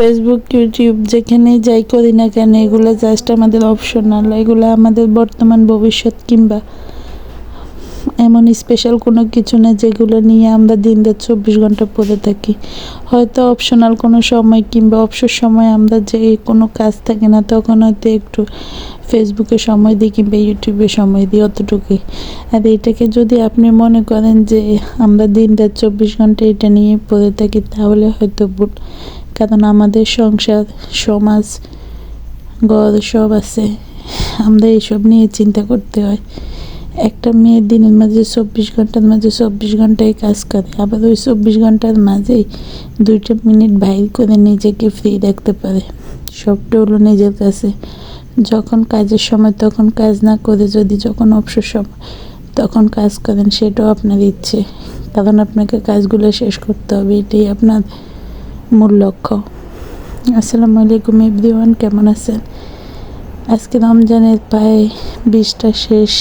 Facebook, YouTube যেখানেই যাই করি না কেন এগুলো জাস্ট আমাদের অপশনাল। এগুলো আমাদের বর্তমান ভবিষ্যৎ কিংবা এমন স্পেশাল কোনো কিছু না যেগুলো নিয়ে আমরা দিন-রাত 24 ঘন্টা পড়ে থাকি। হয়তো অপশনাল কোনো সময় কিংবা অবসর সময় আমরা যে কোনো কাজ থাকে না তখন হয়তো একটু ফেসবুকে সময় দিই কিংবা ইউটিউবে সময় দিই, অতটুকুই। আর এটাকে যদি আপনি মনে করেন যে আমরা দিন-রাত 24 ঘন্টা এটা নিয়ে পড়ে থাকি তাহলে হয়তো ভুল। কারণ আমাদের সংসার, সমাজ, ঘর সব আছে, আমরা এইসব নিয়ে চিন্তা করতে হয়। একটা মেয়ে দিনের মাঝে 24 ঘন্টার মাঝে 24 ঘন্টায় কাজ করে, আবার ওই 24 ঘন্টার মাঝেই 2টা মিনিট বাইর করে নিজেকে ফ্রি রাখতে পারে। সবটা হলো নিজের কাছে। যখন কাজের সময় তখন কাজ না করে যদি যখন অবসর সময় তখন কাজ করেন সেটাও আপনার ইচ্ছে, কারণ আপনাকে কাজগুলো শেষ করতে হবে, এটাই আপনার মূল লক্ষ্য। আসসালামু আলাইকুম এভরিওয়ান, কেমন আছেন? আজকে রমজানের প্রায় 20টা শেষ।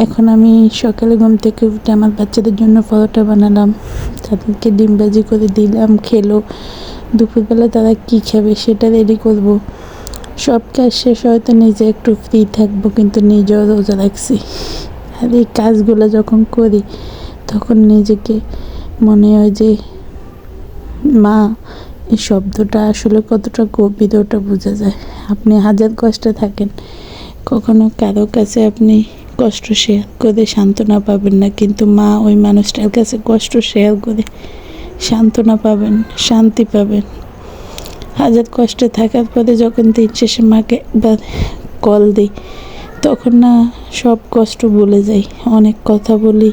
এখন আমি সকালে ঘুম থেকে উঠে আমার বাচ্চাদের জন্য পরোটা বানালাম, তাদেরকে ডিম ভাজি করে দিলাম, খেলো। দুপুরবেলা তারা কী খাবে সেটা রেডি করব। সব কাজ শেষ হয়তো নিজে একটু ফ্রি থাকবো, কিন্তু নিজেও রোজা রাখছি। আর এই কাজগুলো যখন করি তখন নিজেকে মনে হয় যে মা, এই শব্দটা আসলে কতটা গভীর ওটা বোঝা যায়। আপনি হাজার কষ্টে থাকেন, কখনো কারো কাছে আপনি কষ্ট শেয়ার করে সান্ত্বনা পাবেন না, কিন্তু মা ওই মানুষটার কাছে কষ্ট শেয়ার করে সান্ত্বনা পাবেন, শান্তি পাবেন। হাজার কষ্টে থাকার পরে যখন দিন শেষে মাকে একবার কল দিই তখন না সব কষ্ট ভুলে যাই। অনেক কথা বলি,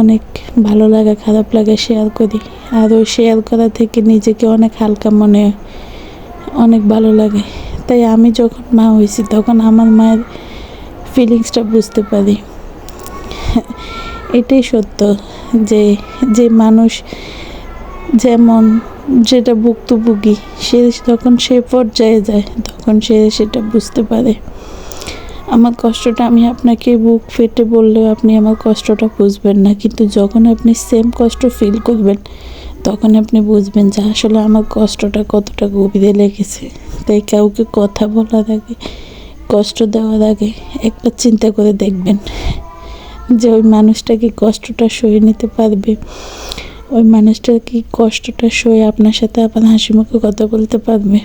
অনেক ভালো লাগা খারাপ লাগা শেয়ার করি। আর ওই শেয়ার করা থেকে নিজেকে অনেক হালকা মনে হয়, অনেক ভালো লাগে। তাই আমি যখন মা হয়েছি তখন আমার মায়ের ফিলিংসটা বুঝতে পারি। এটাই সত্য যে যে মানুষ যেমন যেটা ভুক্তভোগী সে যখন সে পর্যায়ে যায় তখন সে সেটা বুঝতে পারে। আমার কষ্টটা আমি আপনাকে বুক ফেটে বললেও আপনি আমার কষ্টটা বুঝবেন না, কিন্তু যখন আপনি সেম কষ্ট ফিল করবেন তখন আপনি বুঝবেন যে আসলে আমার কষ্টটা কতটা গভীরে লেগেছে। তাই কাউকে কথা বলার আগে, কষ্ট দেওয়ার আগে একবার চিন্তা করে দেখবেন যে ওই মানুষটা কি কষ্টটা সয়ে নিতে পারবে, ওই মানুষটা কি কষ্টটা সয়ে আপনার সাথে আবার হাসি মুখে কথা বলতে পারবে।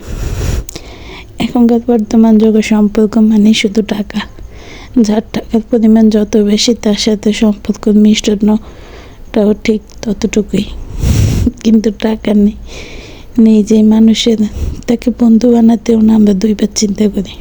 এখনকার বর্তমান যুগে সম্পর্ক মানে শুধু টাকা। যার টাকার পরিমাণ যত বেশি তার সাথে সম্পর্ক মিষ্টটাও ঠিক ততটুকুই। কিন্তু টাকা নেই যে মানুষের, তাকে বন্ধু বানাতেও না আমরা 2বার চিন্তা করি।